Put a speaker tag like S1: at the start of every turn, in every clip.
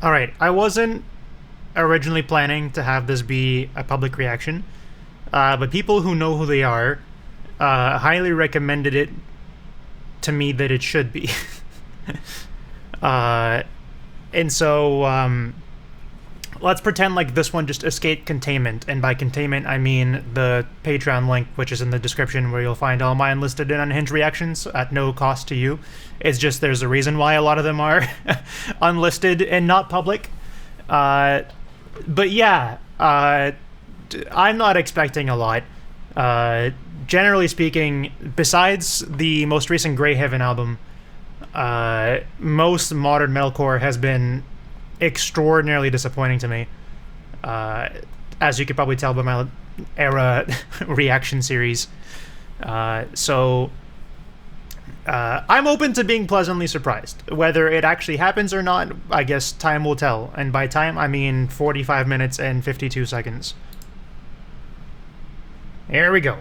S1: All right, I wasn't originally planning to have this be a public reaction, but people who know who they are highly recommended it to me that it should be. uh, and so let's pretend like this one just escaped containment, and by containment I mean the Patreon link, which is in the description, where you'll find all my unlisted and unhinged reactions at no cost to you. It's just there's a reason why a lot of them are unlisted and not public. But yeah, I'm not expecting a lot. Generally speaking, besides the most recent Grey Heaven album, most modern metalcore has been extraordinarily disappointing to me. As you could probably tell by my era reaction series. So I'm open to being pleasantly surprised. Whether it actually happens or not, I guess time will tell. And by time, I mean 45 minutes and 52 seconds. Here we go.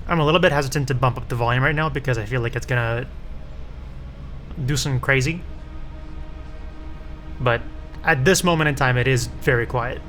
S1: I'm a little bit hesitant to bump up the volume right now because I feel like it's gonna do some crazy. But at this moment in time, it is very quiet.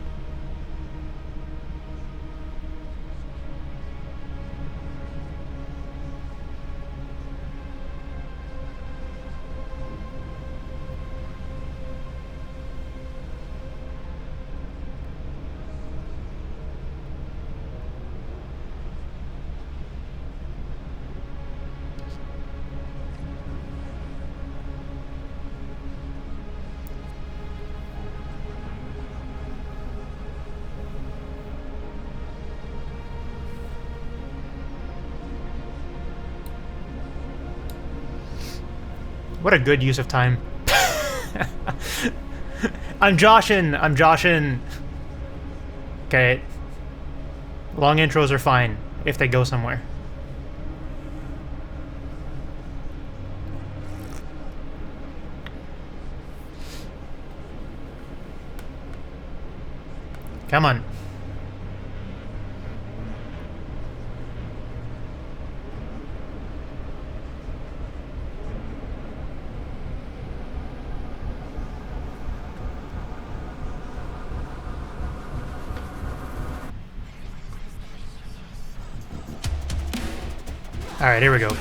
S1: What a good use of time. I'm joshing. Okay. Long intros are fine if they go somewhere. Come on. Alright, here we go.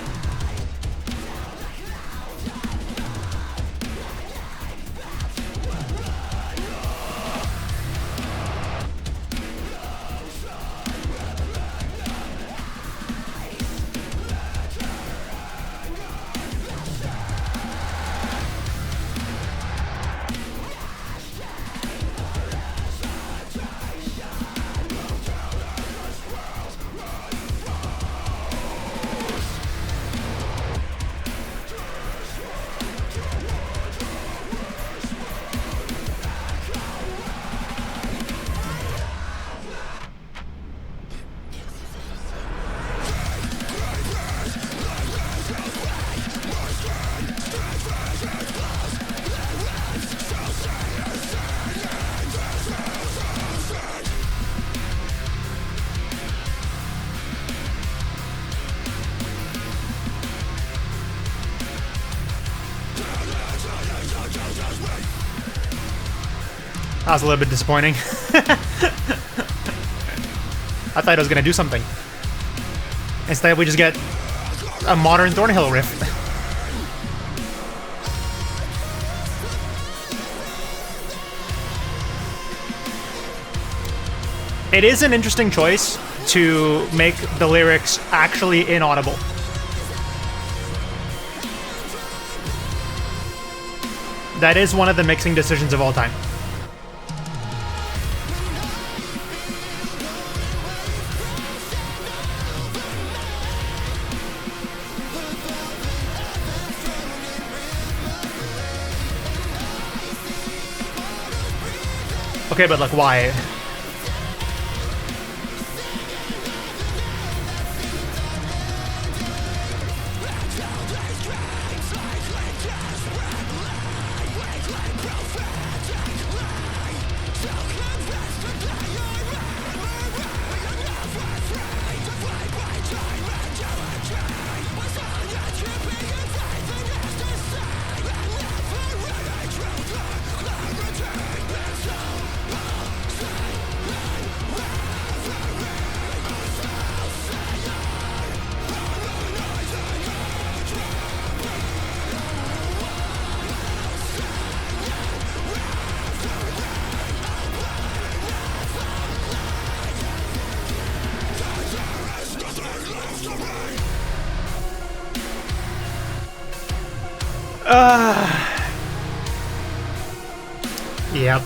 S1: That was a little bit disappointing. I thought I was gonna do something. Instead, we just get a modern Thornhill riff. It is an interesting choice to make the lyrics actually inaudible. That is one of the mixing decisions of all time. Okay, but like, why? Yep.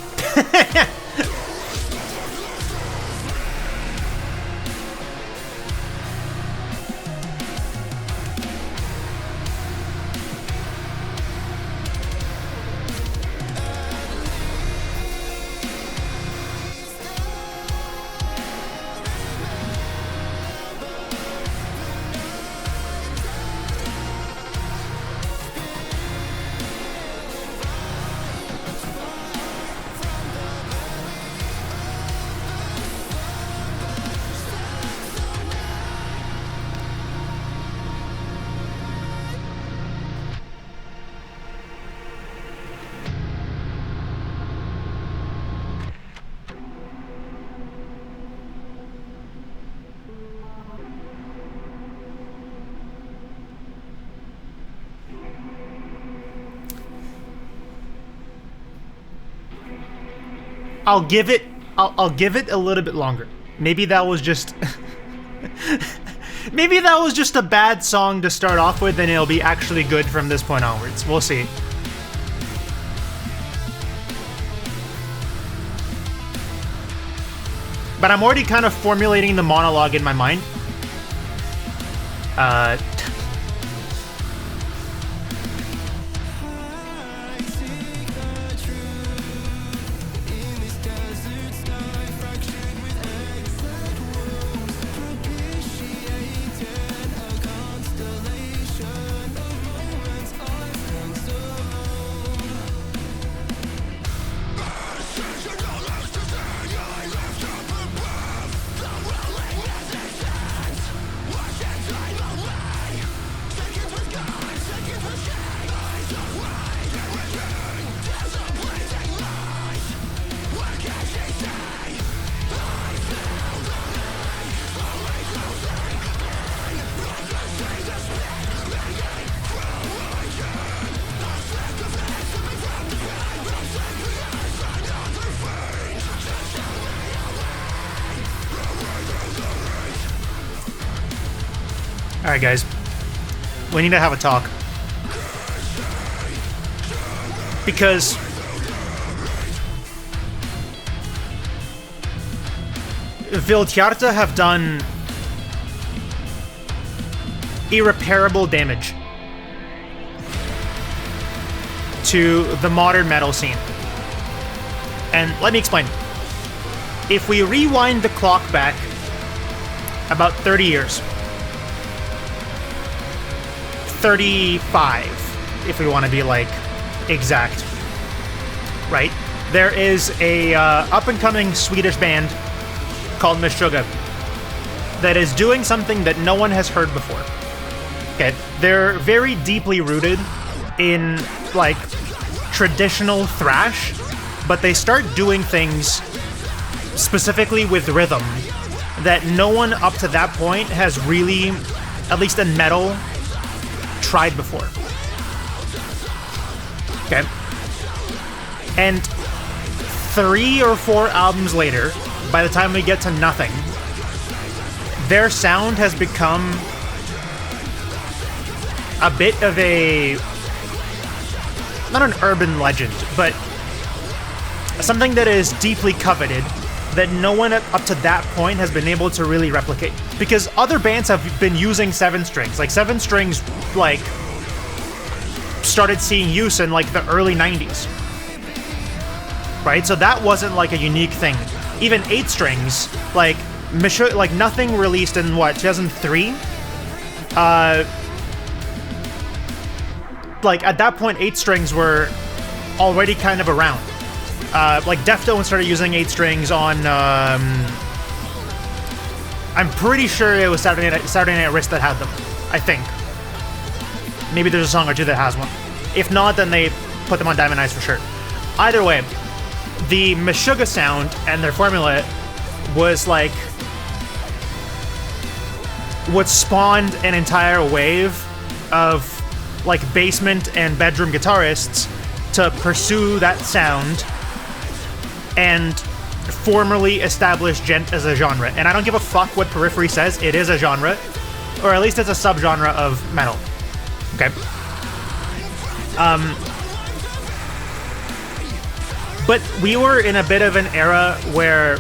S1: I'll give it a little bit longer. Maybe that was just maybe that was just a bad song to start off with, and it'll be actually good from this point onwards. We'll see. But I'm already kind of formulating the monologue in my mind. Alright guys, we need to have a talk. Because Vildhjarta have done irreparable damage to the modern metal scene. And let me explain. If we rewind the clock back about 30 years, 35, if we want to be like exact, right? There is a up-and-coming Swedish band called Meshuggah that is doing something that no one has heard before. Okay, they're very deeply rooted in like traditional thrash, but they start doing things specifically with rhythm that no one up to that point has really, at least in metal, tried before. Okay. And 3 or 4 albums later, by the time we get to Nothing, their sound has become a bit of a, not an urban legend, but something that is deeply coveted that no one up to that point has been able to really replicate. Because other bands have been using 7 strings. Like 7 strings, like, started seeing use in like the early 90s. Right? So that wasn't like a unique thing. Even 8 strings, like Nothing released in what, 2003? Like at that point 8 strings were already kind of around. Like Deftones started using 8 strings on I'm pretty sure it was Saturday Night Wrist that had them. I think. Maybe there's a song or two that has one. If not, then they put them on Diamond Eyes for sure. Either way, the Meshuggah sound and their formula was like what spawned an entire wave of like basement and bedroom guitarists to pursue that sound and formally establish djent as a genre. And I don't give a fuck what Periphery says, it is a genre, or at least it's a subgenre of metal. Okay. But we were in a bit of an era where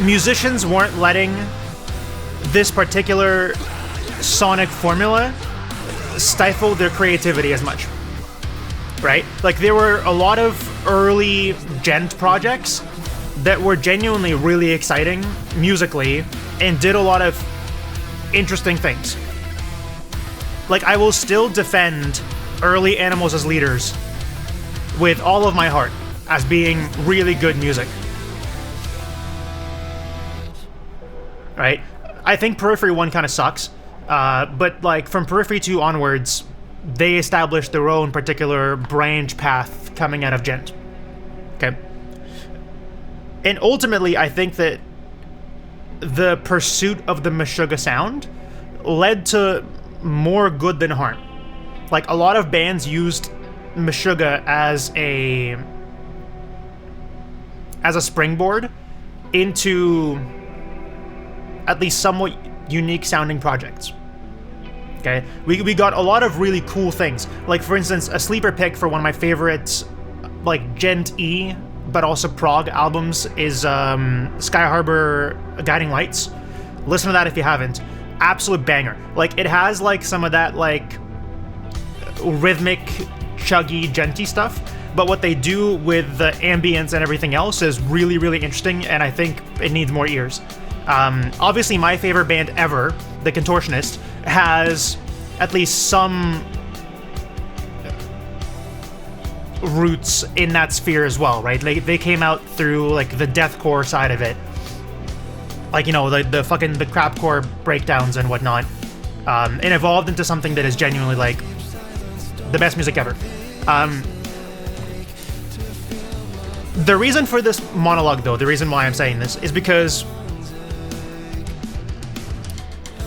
S1: musicians weren't letting this particular sonic formula stifle their creativity as much, right? Like there were a lot of early djent projects that were genuinely really exciting musically and did a lot of interesting things. Like I will still defend early Animals as Leaders with all of my heart as being really good music. Right? I think Periphery 1 kind of sucks, but like from Periphery 2 onwards, they established their own particular branch path coming out of djent. Okay? And ultimately, I think that the pursuit of the Meshuggah sound led to more good than harm. Like a lot of bands used Meshuggah as a springboard into at least somewhat unique sounding projects. Okay, we got a lot of really cool things. Like for instance, a sleeper pick for one of my favorites, like djent E, but also prog albums is Sky Harbor Guiding Lights. Listen to that if you haven't. Absolute banger. Like it has like some of that like rhythmic, chuggy, djenty stuff, but what they do with the ambience and everything else is really, really interesting, and I think it needs more ears. Obviously my favorite band ever, The Contortionist, has at least some roots in that sphere as well, right? They came out through like the deathcore side of it, like, you know, the fucking the crapcore breakdowns and whatnot, and evolved into something that is genuinely like the best music ever. The reason for this monologue, though, the reason why I'm saying this is because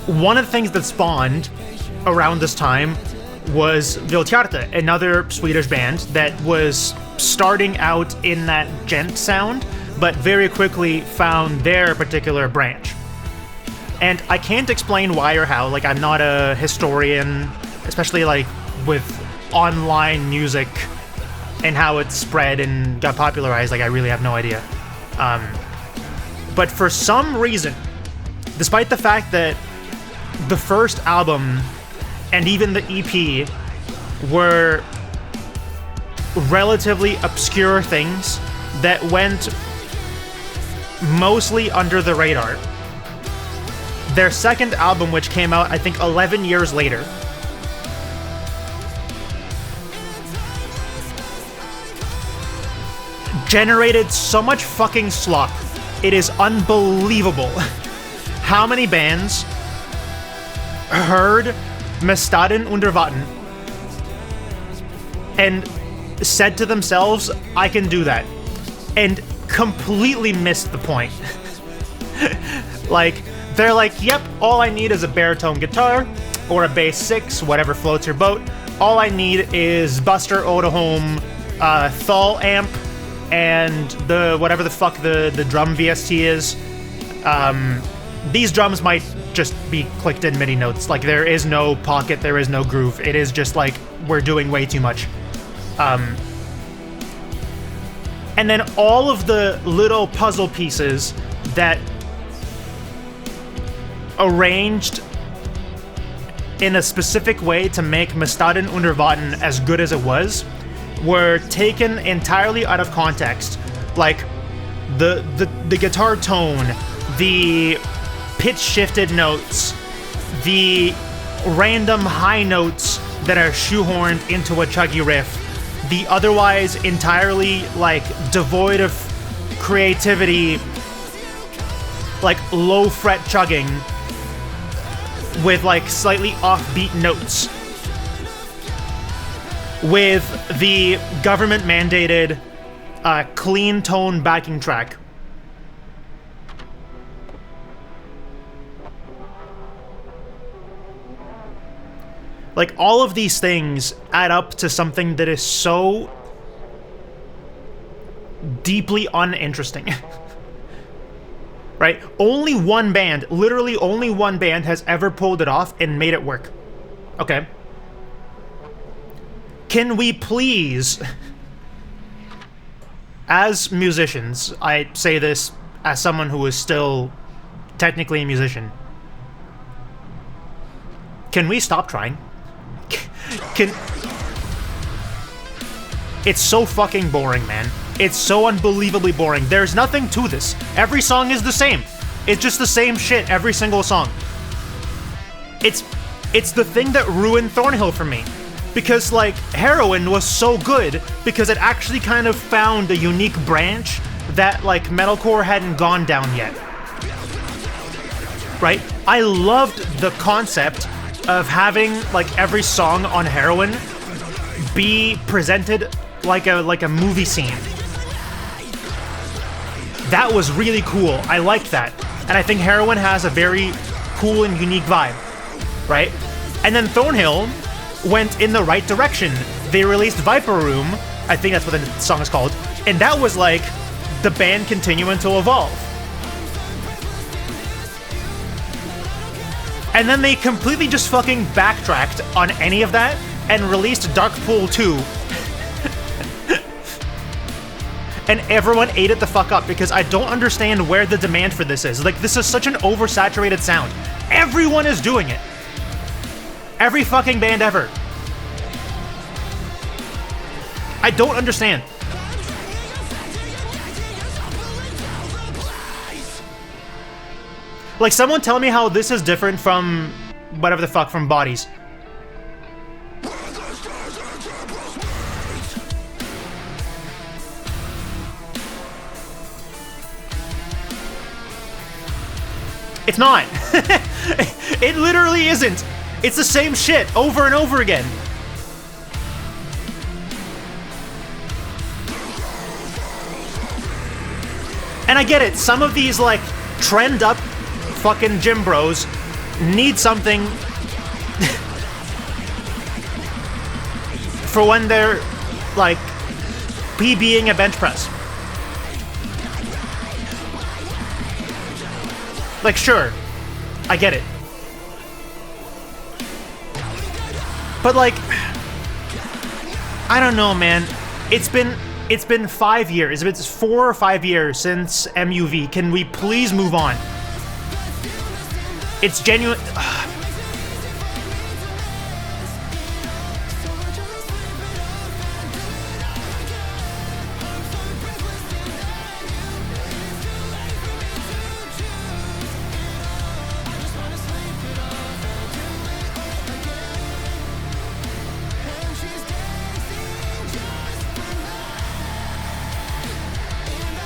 S1: one of the things that spawned around this time was Viltjarte, another Swedish band that was starting out in that djent sound, but very quickly found their particular branch. And I can't explain why or how, like I'm not a historian, especially like with online music and how it spread and got popularized, like I really have no idea. But for some reason, despite the fact that the first album and even the EP were relatively obscure things that went mostly under the radar, their second album, which came out I think 11 years later, generated so much fucking slop. It is unbelievable how many bands heard Mestaden under Vatten and said to themselves, I can do that, and completely missed the point. Like, they're like, yep, all I need is a baritone guitar or a bass 6, whatever floats your boat. all I need is Buster Odahome, Thal amp, and the whatever the fuck the drum VST is. These drums might just be clicked in MIDI notes. Like, there is no pocket, there is no groove. It is just like, we're doing way too much. And then all of the little puzzle pieces that arranged in a specific way to make Mestaden unter Watten as good as it was were taken entirely out of context. Like, the guitar tone, the pitch-shifted notes, the random high notes that are shoehorned into a chuggy riff, the otherwise entirely, like, devoid of creativity, like, low-fret chugging with, like, slightly offbeat notes, with the government-mandated clean tone backing track. Like, all of these things add up to something that is so deeply uninteresting. Right? Only one band, literally only one band has ever pulled it off and made it work. Okay. Can we please, as musicians, I say this as someone who is still technically a musician, can we stop trying? It's so fucking boring, man. It's so unbelievably boring. There's nothing to this. Every song is the same. It's just the same shit every single song. It's the thing that ruined Thornhill for me. Because, like, Heroin was so good because it actually kind of found a unique branch that, like, metalcore hadn't gone down yet. Right? I loved the concept of having, like, every song on Heroin be presented like a movie scene. That was really cool. I liked that. And I think Heroin has a very cool and unique vibe, right? And then Thornhill went in the right direction. They released Viper Room, I think that's what the song is called, and that was like the band continuing to evolve. And then they completely just fucking backtracked on any of that and released Darkpool 2. And everyone ate it the fuck up because I don't understand where the demand for this is. Like, this is such an oversaturated sound. Everyone is doing it. Every fucking band ever. I don't understand. Like, someone tell me how this is different from whatever the fuck, from Bodies. It's not. It literally isn't. It's the same shit over and over again. And I get it. Some of these, like, trend up fucking gym bros need something for when they're, like, PBing a bench press. Like, sure, I get it. But, like, I don't know, man. It's been 5 years. It's 4 or 5 years since MUV. Can we please move on? It's genuine.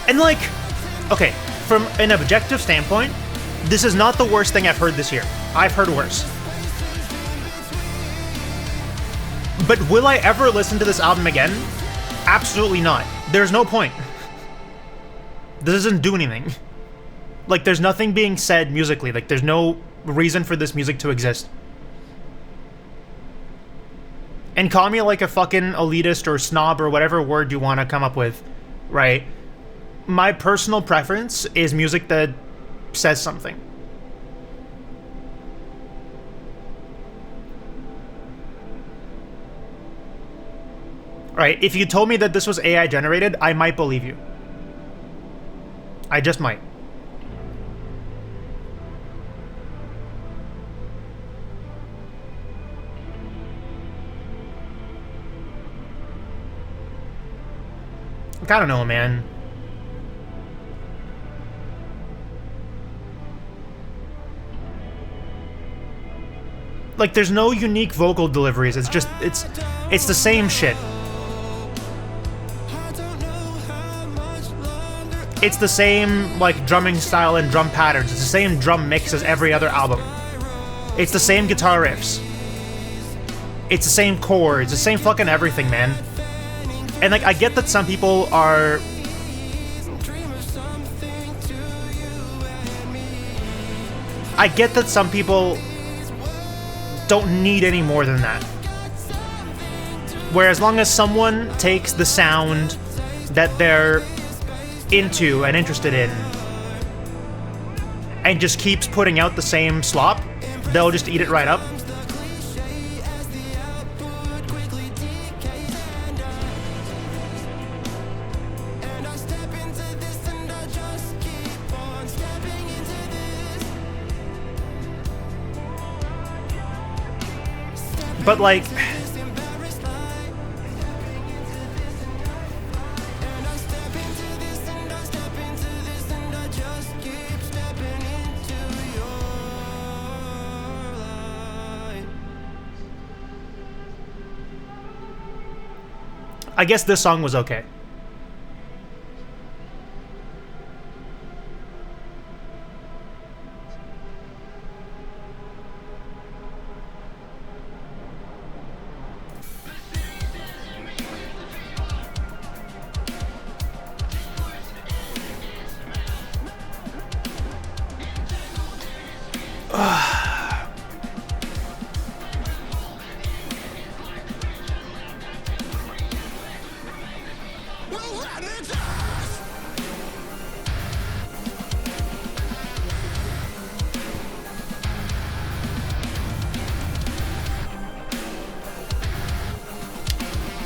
S1: And, like, okay, from an objective standpoint, this is not the worst thing I've heard this year. I've heard worse. But will I ever listen to this album again? Absolutely not. There's no point. This doesn't do anything. Like, there's nothing being said musically. Like, there's no reason for this music to exist. And call me like a fucking elitist or snob or whatever word you want to come up with, right? My personal preference is music that says something. Right? If you told me that this was AI generated, I might believe you. I just might. Like, I don't know, man. Like, there's no unique vocal deliveries. It's just, it's the same shit. It's the same, like, drumming style and drum patterns. It's the same drum mix as every other album. It's the same guitar riffs. It's the same chords, the same fucking everything, man. And, like, I get that some people are... I get that some people don't need any more than that. Where as long as someone takes the sound that they're into and interested in and just keeps putting out the same slop, they'll just eat it right up. But like, I guess this song was okay.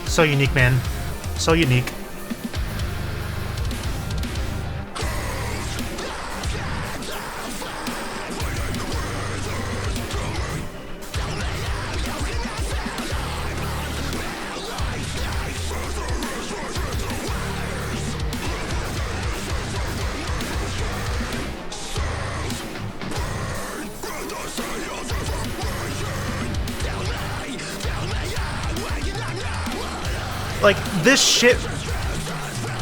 S1: So unique, man. So unique. Like, this shit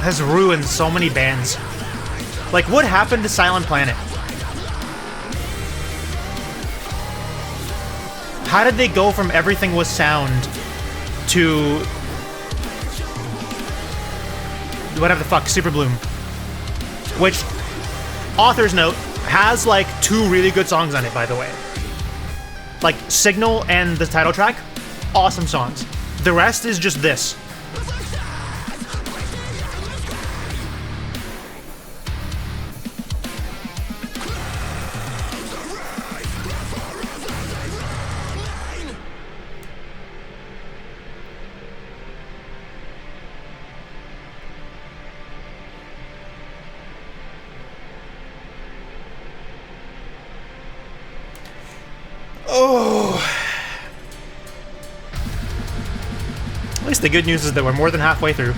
S1: has ruined so many bands. Like, what happened to Silent Planet? How did they go from Everything Was Sound to... whatever the fuck, Super Bloom? Which, author's note, has, like, 2 really good songs on it, by the way. Like, Signal and the title track, awesome songs. The rest is just this. At least the good news is that we're more than halfway through.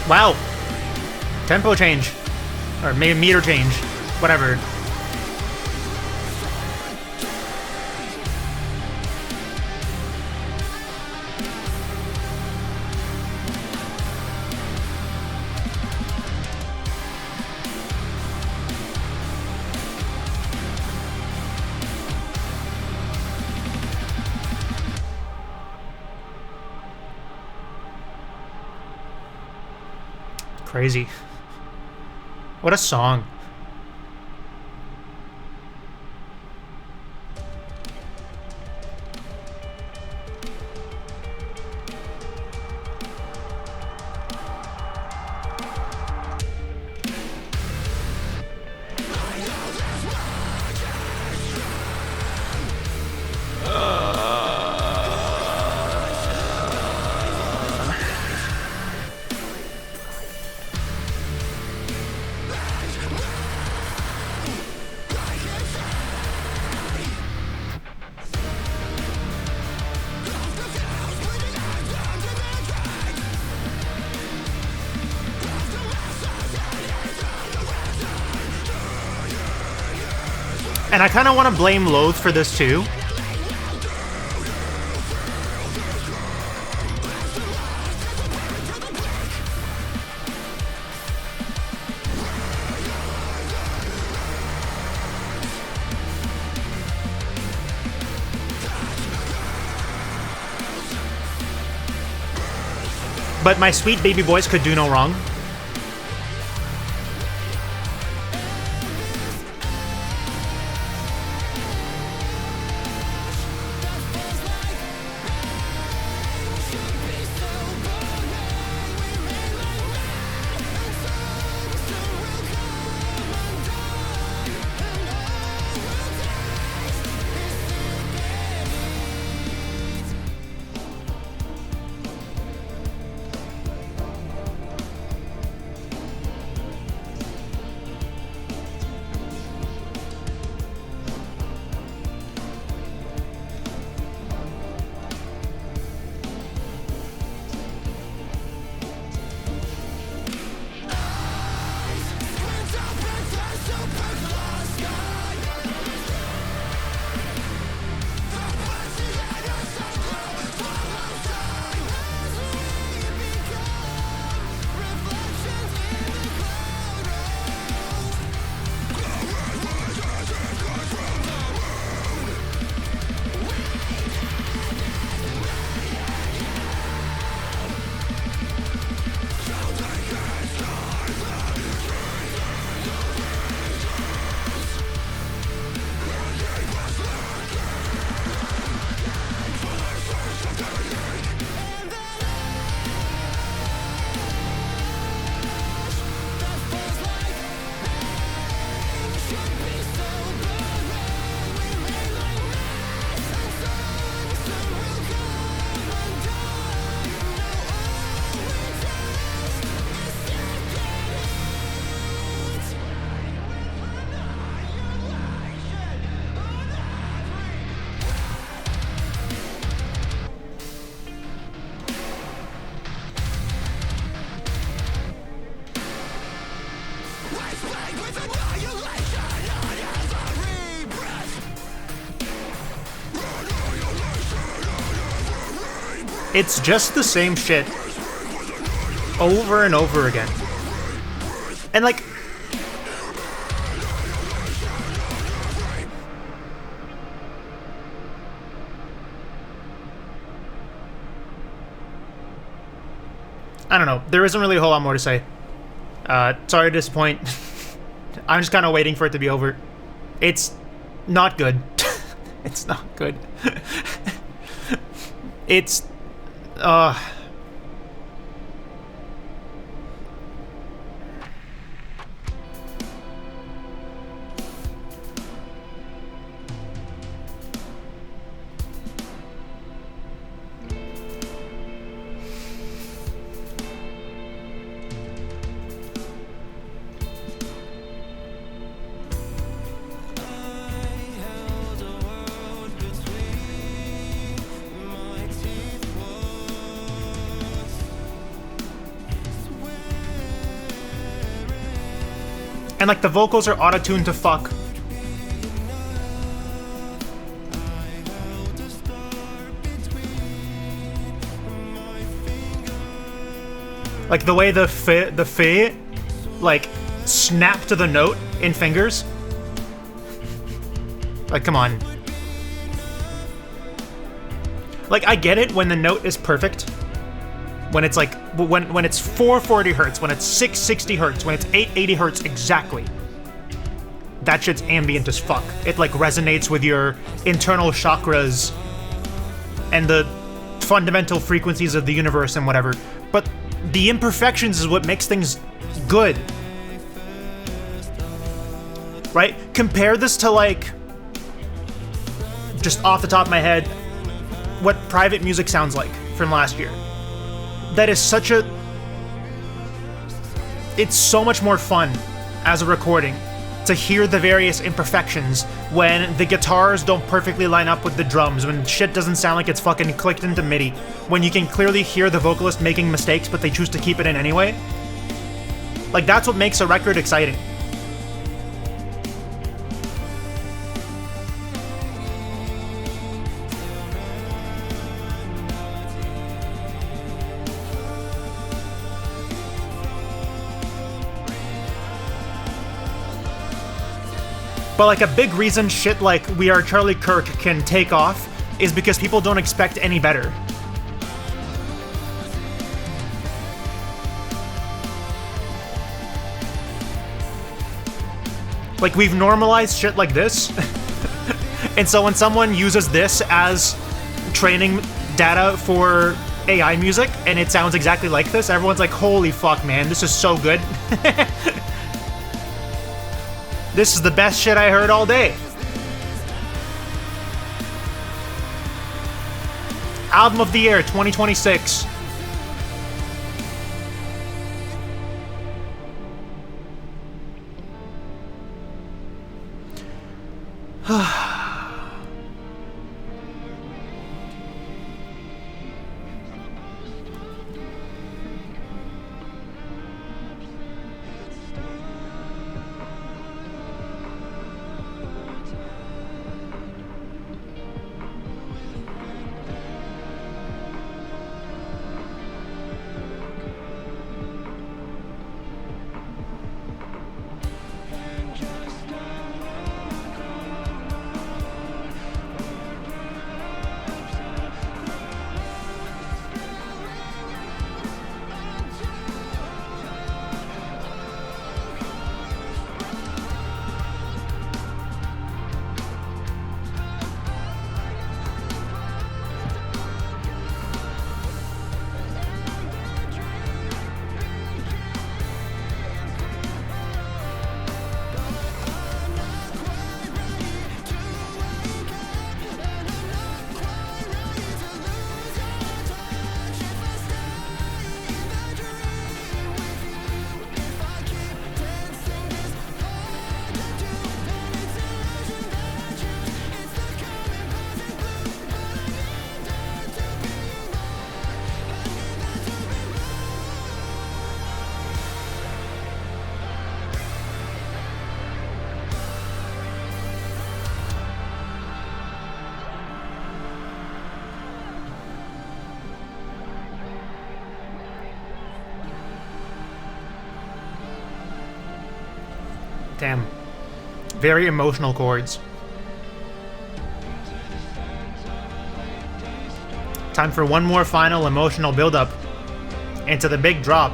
S1: Wow. Tempo change. Or maybe meter change. Whatever. Crazy. What a song. And I kind of want to blame Loathe for this too. But my sweet baby voice could do no wrong. It's just the same shit over and over again. And like, I don't know. There isn't really a whole lot more to say. Sorry to disappoint. I'm just kind of waiting for it to be over. It's not good. It's not good. It's... And like the vocals are auto-tuned to fuck. Like the way the fa like snap to the note in fingers. Like, come on. Like, I get it when the note is perfect. When it's like, when it's 440 hertz, when it's 660 hertz, when it's 880 hertz exactly. That shit's ambient as fuck. It like resonates with your internal chakras and the fundamental frequencies of the universe and whatever. But the imperfections is what makes things good. Right? Compare this to like, just off the top of my head, what Private Music sounds like from last year. That is such a... It's so much more fun as a recording to hear the various imperfections when the guitars don't perfectly line up with the drums, when shit doesn't sound like it's fucking clicked into MIDI, when you can clearly hear the vocalist making mistakes but they choose to keep it in anyway. Like, that's what makes a record exciting. But like a big reason shit like We Are Charlie Kirk can take off is because people don't expect any better. Like, we've normalized shit like this. And so when someone uses this as training data for AI music and it sounds exactly like this, everyone's like, holy fuck, man, this is so good. This is the best shit I heard all day. Album of the Year 2026. Damn. Very emotional chords. Time for one more final emotional build-up into the big drop.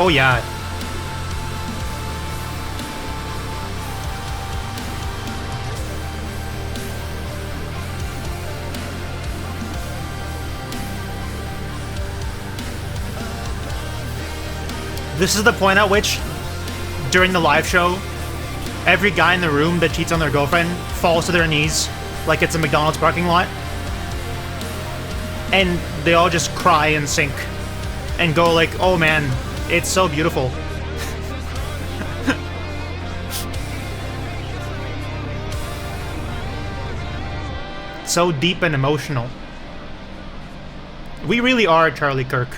S1: Oh yeah. This is the point at which, during the live show, every guy in the room that cheats on their girlfriend falls to their knees like it's a McDonald's parking lot. And they all just cry and sync and go like, oh man, it's so beautiful. So deep and emotional. We really are Charlie Kirk.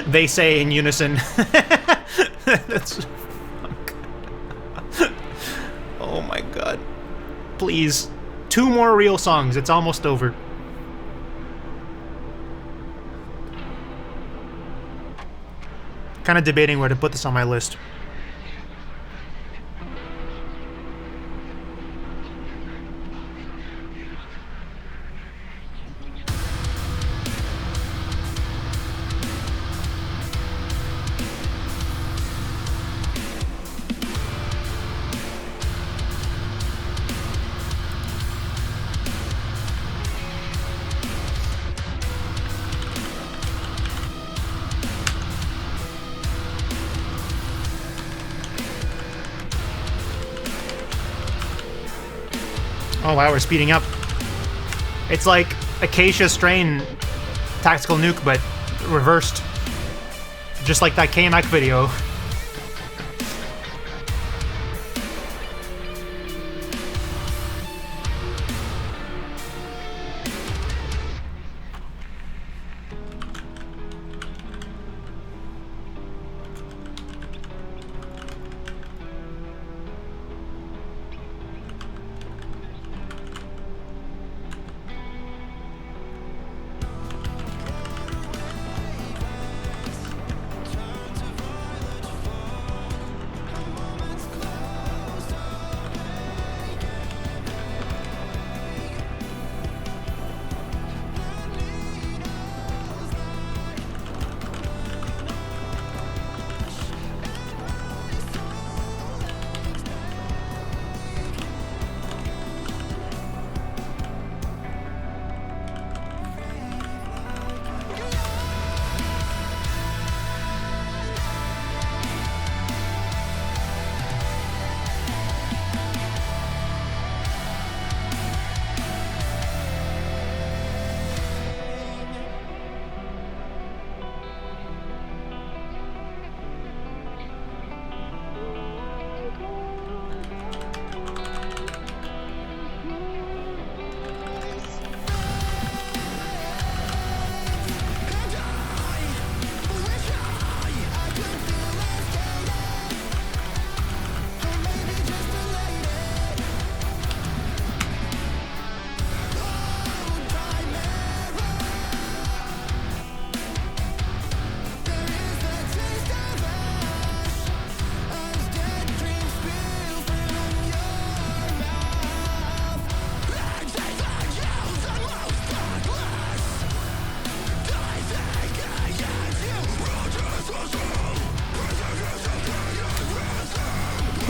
S1: They say in unison. That's... Oh my god. Please. 2 more real songs. It's almost over. Kind of debating where to put this on my list. Oh wow, we're speeding up. It's like Acacia Strain Tactical Nuke, but reversed. Just like that KMAC video.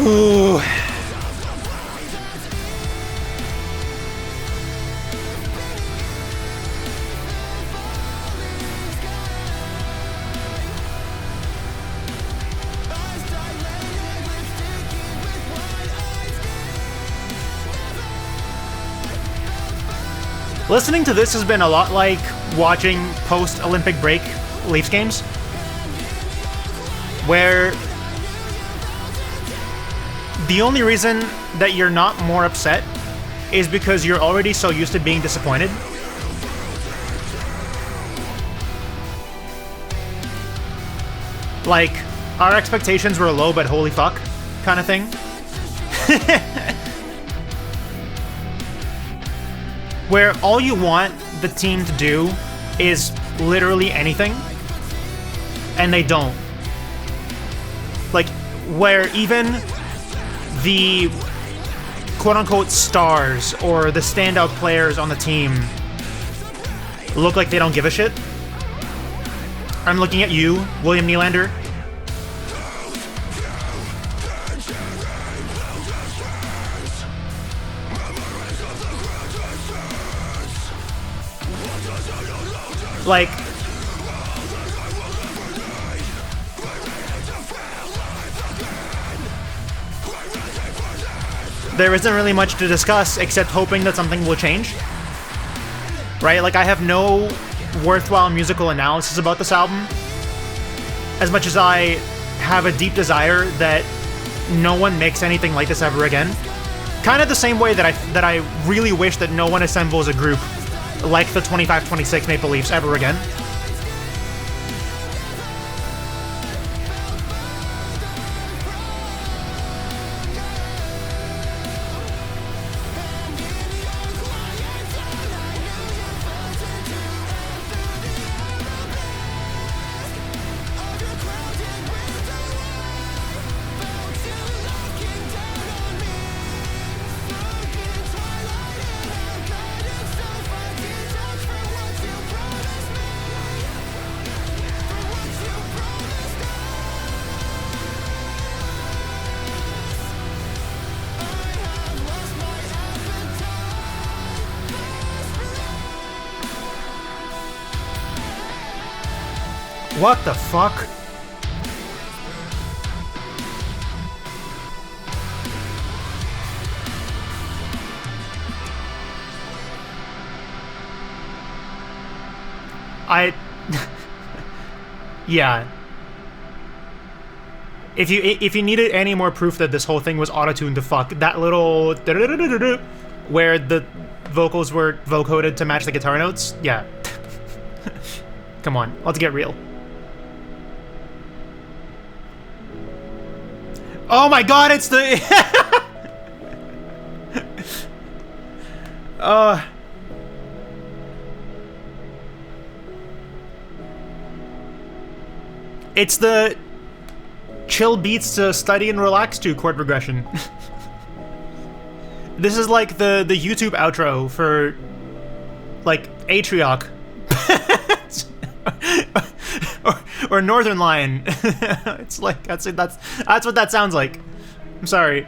S1: Ooh. Listening to this has been a lot like watching post-Olympic break Leafs games, where the only reason that you're not more upset is because you're already so used to being disappointed. Like, our expectations were low, but holy fuck, kind of thing. Where all you want the team to do is literally anything, and they don't. Like, where even the quote-unquote stars or the standout players on the team look like they don't give a shit. I'm looking at you, William Nylander. Like, there isn't really much to discuss except hoping that something will change. Right? Like, I have no worthwhile musical analysis about this album, as much as I have a deep desire that no one makes anything like this ever again. Kind of the same way that I really wish that no one assembles a group like the 25-26 Maple Leafs ever again. What the fuck? Yeah. If you needed any more proof that this whole thing was auto-tuned to fuck, that little where the vocals were vocoded to match the guitar notes, yeah. Come on, let's get real. Oh my god, it's the... It's the chill beats to study and relax to chord progression. This is like the YouTube outro for, like, Atrioc. or Northern Lion. It's like that's what that sounds like. I'm sorry.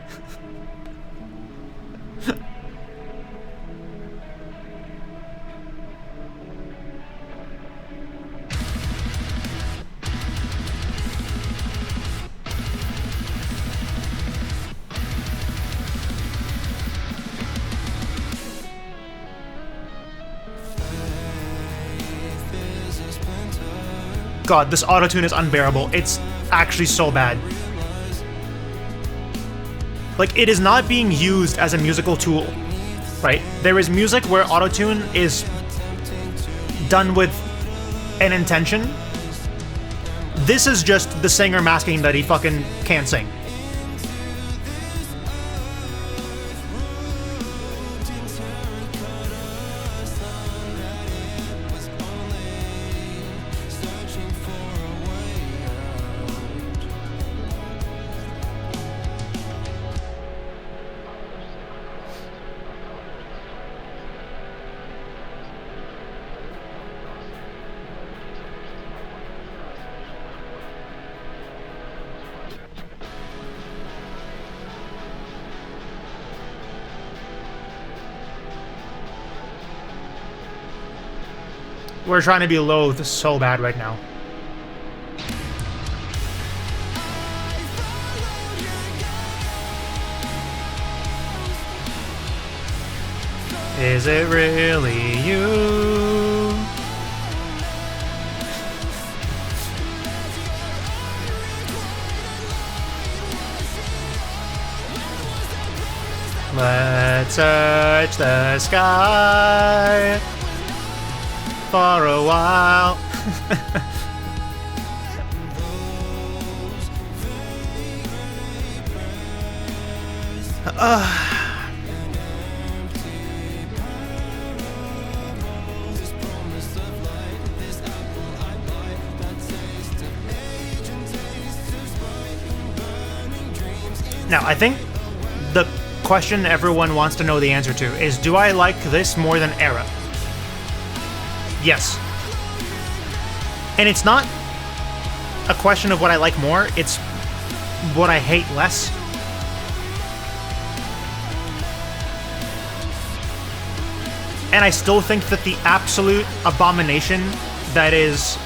S1: God, this autotune is unbearable. It's actually so bad. Like, it is not being used as a musical tool, right? There is music where autotune is done with an intention. This is just the singer masking that he fucking can't sing. We're trying to be loathed so bad right now. Is it really you? Let's search the sky for a while. Now, I think the question everyone wants to know the answer to is, do I like this more than Era? Yes. And it's not a question of what I like more, it's what I hate less. And I still think that the absolute abomination that is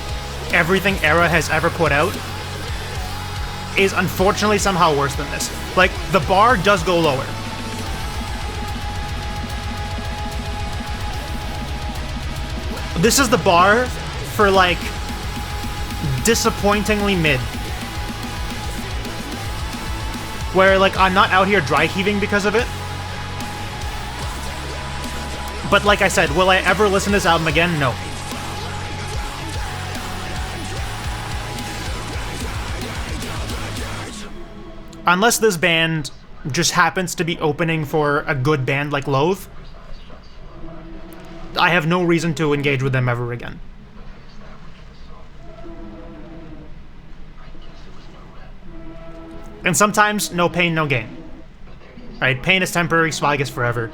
S1: everything Era has ever put out is unfortunately somehow worse than this. Like, the bar does go lower. This is the bar for, like, disappointingly mid. Where, like, I'm not out here dry heaving because of it. But like I said, will I ever listen to this album again? No. Unless this band just happens to be opening for a good band like Loathe, I have no reason to engage with them ever again. And sometimes, no pain, no gain. Right? Pain is temporary, swag is forever.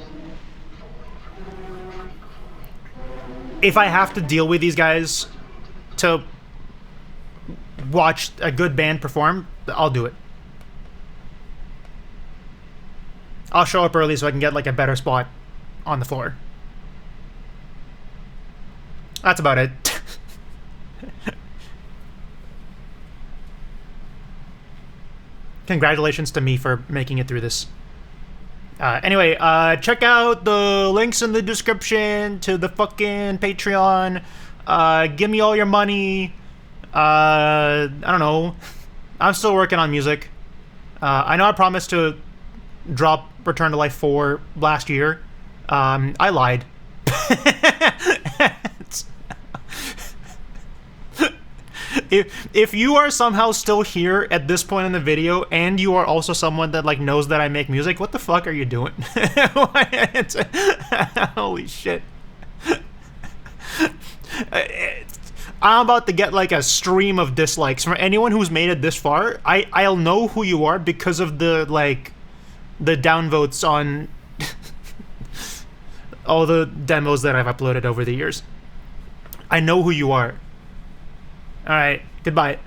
S1: If I have to deal with these guys to watch a good band perform, I'll do it. I'll show up early so I can get, like, a better spot on the floor. That's about it. Congratulations to me for making it through this. Anyway, check out the links in the description to the fucking Patreon. Give me all your money. I don't know. I'm still working on music. I know I promised to drop Return to Life 4 last year. I lied. If you are somehow still here at this point in the video, and you are also someone that, like, knows that I make music, what the fuck are you doing? Holy shit. I'm about to get, like, a stream of dislikes from anyone who's made it this far. I'll know who you are because of the, like, the downvotes on all the demos that I've uploaded over the years. I know who you are. Alright, goodbye.